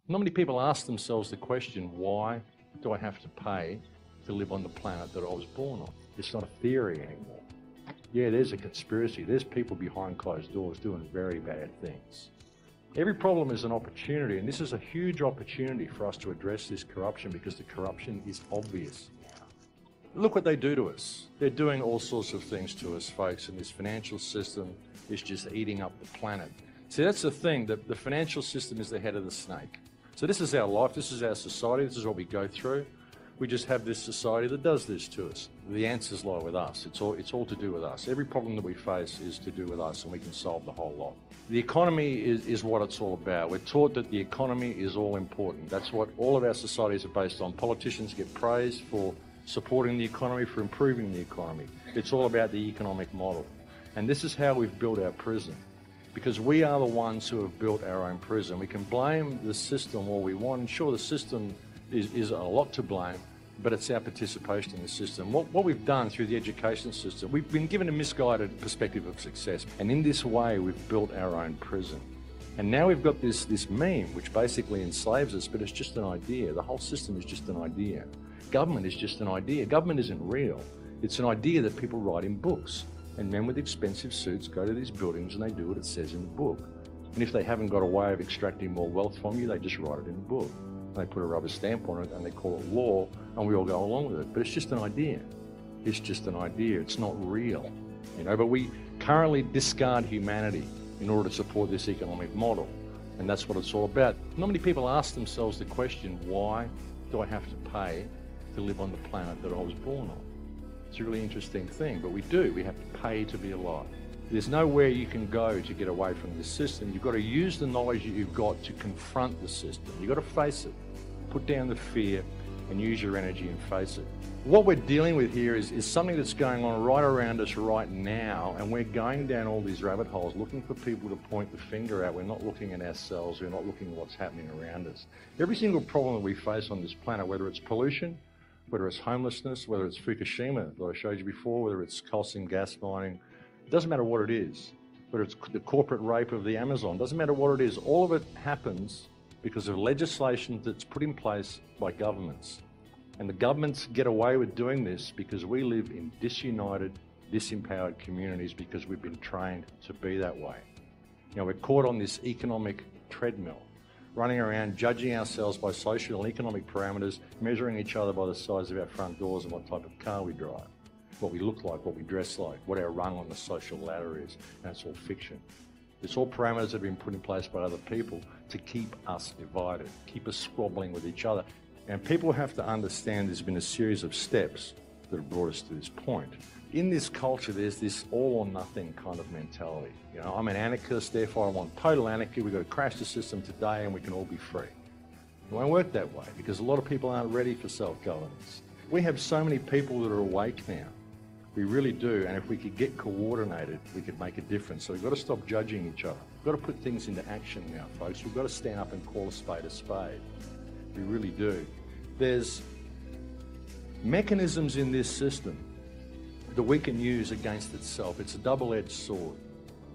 Not many people ask themselves the question, why do I have to pay to live on the planet that I was born on? It's not a theory anymore. Yeah, there's a conspiracy. There's people behind closed doors doing very bad things. Every problem is an opportunity, and this is a huge opportunity for us to address this corruption because the corruption is obvious. Look what they do to us. They're doing all sorts of things to us, folks, and this financial system is just eating up the planet. See, that's the thing, that the financial system is the head of the snake. So this is our life, this is our society, this is what we go through. We just have this society that does this to us. The answers lie with us. It's all to do with us. Every problem that we face is to do with us, and we can solve the whole lot. The economy is what it's all about. We're taught that the economy is all important. That's what all of our societies are based on. Politicians get praised for supporting the economy, for improving the economy. It's all about the economic model. And this is how we've built our prison. Because we are the ones who have built our own prison. We can blame the system all we want, and sure, the system is a lot to blame, but it's our participation in the system. What we've done through the education system, we've been given a misguided perspective of success, and in this way we've built our own prison. And now we've got this meme which basically enslaves us, but it's just an idea. The whole system is just an idea. Government is just an idea. Government isn't real. It's an idea that people write in books. And men with expensive suits go to these buildings and they do what it says in the book. And if they haven't got a way of extracting more wealth from you, they just write it in the book. And they put a rubber stamp on it and they call it law, and we all go along with it. But it's just an idea. It's just an idea. It's not real. But we currently discard humanity in order to support this economic model. And that's what it's all about. Not many people ask themselves the question, why do I have to pay to live on the planet that I was born on? It's a really interesting thing, but we do. We have to pay to be alive. There's nowhere you can go to get away from this system. You've got to use the knowledge that you've got to confront the system. You've got to face it. Put down the fear and use your energy and face it. What we're dealing with here is something that's going on right around us right now, and we're going down all these rabbit holes looking for people to point the finger at. We're not looking at ourselves. We're not looking at what's happening around us. Every single problem that we face on this planet, whether it's pollution, whether it's homelessness, whether it's Fukushima that I showed you before, whether it's coal seam gas mining, it doesn't matter what it is. Whether it's the corporate rape of the Amazon, doesn't matter what it is. All of it happens because of legislation that's put in place by governments. And the governments get away with doing this because we live in disunited, disempowered communities because we've been trained to be that way. We're caught on this economic treadmill, running around judging ourselves by social and economic parameters, measuring each other by the size of our front doors and what type of car we drive, what we look like, what we dress like, what our rung on the social ladder is, and it's all fiction. It's all parameters that have been put in place by other people to keep us divided, keep us squabbling with each other. And people have to understand there's been a series of steps that have brought us to this point. In this culture, there's this all or nothing kind of mentality. I'm an anarchist, therefore I want total anarchy. We've got to crash the system today and we can all be free. It won't work that way because a lot of people aren't ready for self-governance. We have so many people that are awake now. We really do, and if we could get coordinated, we could make a difference. So we've got to stop judging each other. We've got to put things into action now, folks. We've got to stand up and call a spade a spade. We really do. There's mechanisms in this system that we can use against itself. It's a double-edged sword.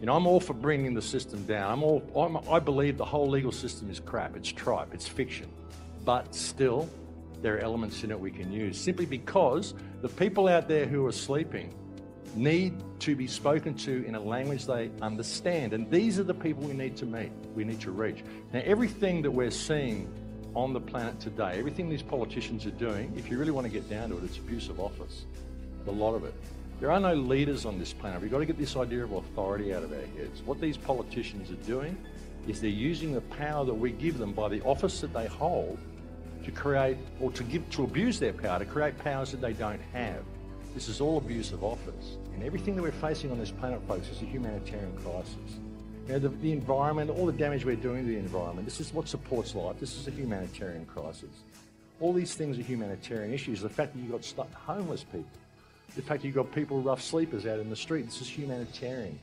I'm all for bringing the system down. I believe the whole legal system is crap. It's tripe. It's fiction. But still, there are elements in it we can use simply because the people out there who are sleeping need to be spoken to in a language they understand. And these are the people we need to meet, we need to reach. Now, everything that we're seeing on the planet today, everything these politicians are doing, if you really want to get down to it, it's abuse of office. A lot of it. There are no leaders on this planet. We've got to get this idea of authority out of our heads. What these politicians are doing is they're using the power that we give them by the office that they hold to create, or to abuse their power, to create powers that they don't have. This is all abuse of office. And everything that we're facing on this planet, folks, is a humanitarian crisis. The environment, all the damage we're doing to the environment, this is what supports life. This is a humanitarian crisis. All these things are humanitarian issues. The fact that you've got homeless people, the fact that you've got people, rough sleepers out in the street, this is humanitarian.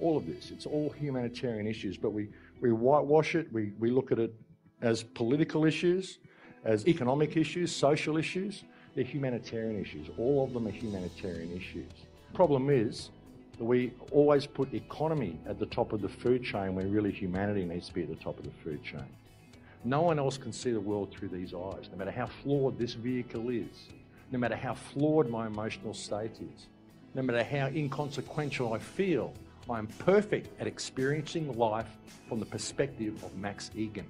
All of this, it's all humanitarian issues, but we whitewash it, we look at it as political issues, as economic issues, social issues. They're humanitarian issues. All of them are humanitarian issues. The problem is that we always put economy at the top of the food chain when really humanity needs to be at the top of the food chain. No one else can see the world through these eyes, no matter how flawed this vehicle is, no matter how flawed my emotional state is, no matter how inconsequential I feel. I am perfect at experiencing life from the perspective of Max Igan.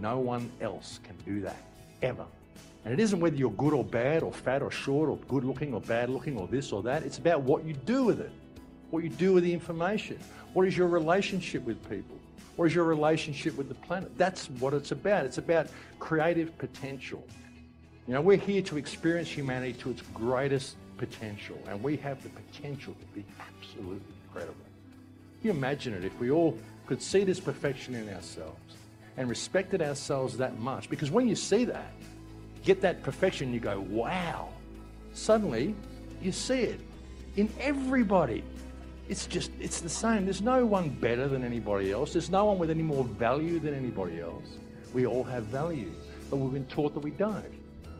No one else can do that, ever. And it isn't whether you're good or bad, or fat or short, or good looking or bad looking, or this or that. It's about what you do with it, what you do with the information. What is your relationship with people? What is your relationship with the planet? That's what it's about. It's about creative potential. You know, we're here to experience humanity to its greatest potential, and we have the potential to be absolutely incredible. Can you imagine it if we all could see this perfection in ourselves and respected ourselves that much? Because when you see that, get that perfection, you go, wow. Suddenly, you see it in everybody. It's the same. There's no one better than anybody else. There's no one with any more value than anybody else. We all have value, but we've been taught that we don't.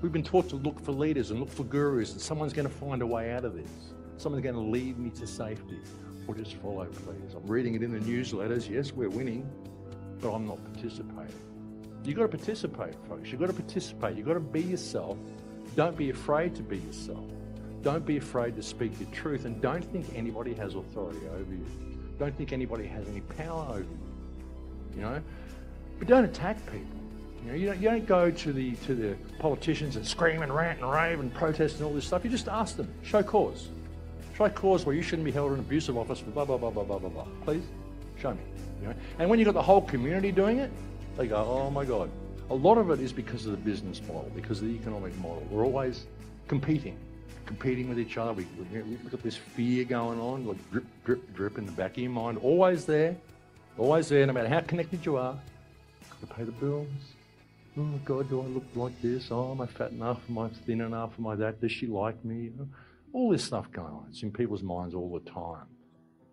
We've been taught to look for leaders and look for gurus, and someone's going to find a way out of this. Someone's going to lead me to safety. Or just follow, please. I'm reading it in the newsletters. Yes, we're winning, but I'm not participating. You've got to participate, folks. You've got to participate. You've got to be yourself. Don't be afraid to be yourself. Don't be afraid to speak your truth, and don't think anybody has authority over you. Don't think anybody has any power over you. But don't attack people. You don't go to the politicians and scream and rant and rave and protest and all this stuff. You just ask them, show cause. Show cause where you shouldn't be held in an abusive office for blah, blah, blah, blah, blah, blah, blah. Please, show me. And when you've got the whole community doing it, they go, oh my God. A lot of it is because of the business model, because of the economic model. We're always competing with each other. We've got this fear going on, like drip, drip, drip in the back of your mind. Always there, no matter how connected you are. Got to pay the bills. Oh God, do I look like this? Oh, am I fat enough? Am I thin enough? Am I that? Does she like me? All this stuff going on. It's in people's minds all the time.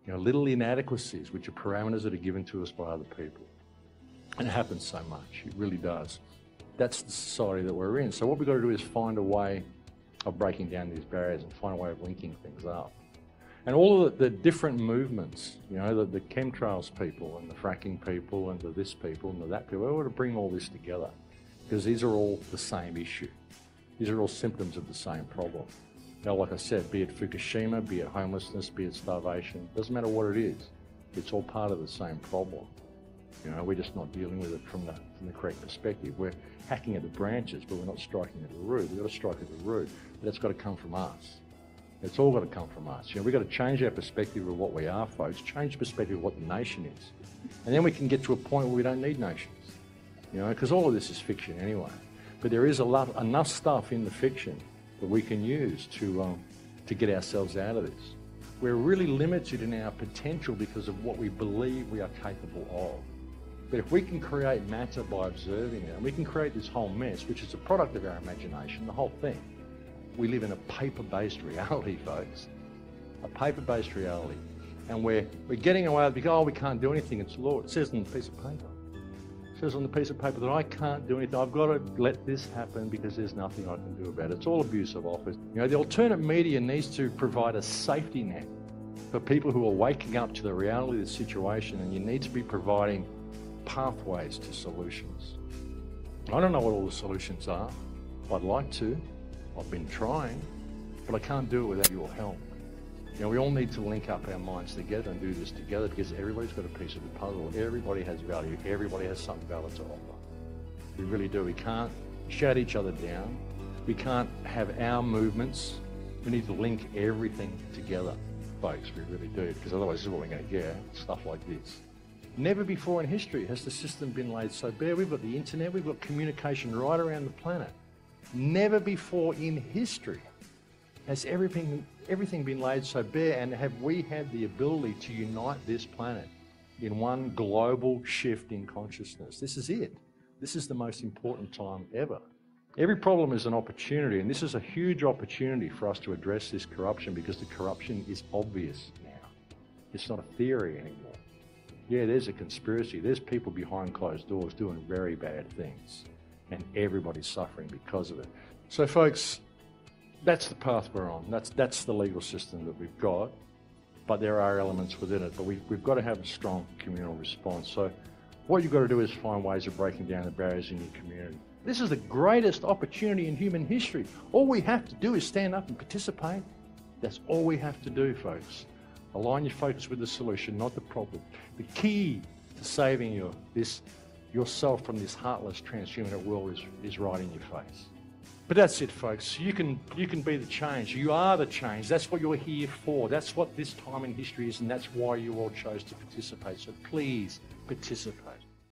Little inadequacies, which are parameters that are given to us by other people. And it happens so much. It really does. That's the society that we're in. So what we've got to do is find a way of breaking down these barriers and find a way of linking things up. And all of the different movements, the chemtrails people and the fracking people and the this people and the that people, we want to bring all this together because these are all the same issue. These are all symptoms of the same problem. Like I said, be it Fukushima, be it homelessness, be it starvation, doesn't matter what it is. It's all part of the same problem. We're just not dealing with it from the correct perspective. We're hacking at the branches, but we're not striking at the root. We've got to strike at the root, but that's got to come from us. It's all got to come from us. We've got to change our perspective of what we are, folks, change the perspective of what the nation is. And then we can get to a point where we don't need nations, because all of this is fiction anyway. But there is enough stuff in the fiction that we can use to get ourselves out of this. We're really limited in our potential because of what we believe we are capable of. But if we can create matter by observing it, and we can create this whole mess, which is a product of our imagination, the whole thing. We live in a paper-based reality, folks. A paper-based reality. And we're getting away with it because, we can't do anything. It's law. It says on the piece of paper. It says on the piece of paper that I can't do anything. I've got to let this happen because there's nothing I can do about it. It's all abuse of office. The alternate media needs to provide a safety net for people who are waking up to the reality of the situation, and you need to be providing pathways to solutions. I don't know what all the solutions are. I'd like to. I've been trying, but I can't do it without your help. We all need to link up our minds together and do this together because everybody's got a piece of the puzzle. Everybody has value. Everybody has something valid to offer. We really do. We can't shut each other down. We can't have our movements. We need to link everything together, folks. We really do, because otherwise this is what we're going to get, stuff like this. Never before in history has the system been laid so bare. We've got the internet, we've got communication right around the planet. Never before in history has everything been laid so bare, and have we had the ability to unite this planet in one global shift in consciousness. This is it. This is the most important time ever. Every problem is an opportunity, and this is a huge opportunity for us to address this corruption, because the corruption is obvious now. It's not a theory anymore. Yeah, there's a conspiracy. There's people behind closed doors doing very bad things, and everybody's suffering because of it. So folks, that's the path we're on. That's the legal system that we've got, but there are elements within it. But we've got to have a strong communal response. So What you've got to do is find ways of breaking down the barriers in your community. This is the greatest opportunity in human history. All we have to do is stand up and participate. That's all we have to do, folks. Align your focus with the solution, not the problem. The key to saving yourself from this heartless, transhumanist world is right in your face. But that's it, folks. You can be the change. You are the change. That's what you're here for. That's what this time in history is, and that's why you all chose to participate. So please participate.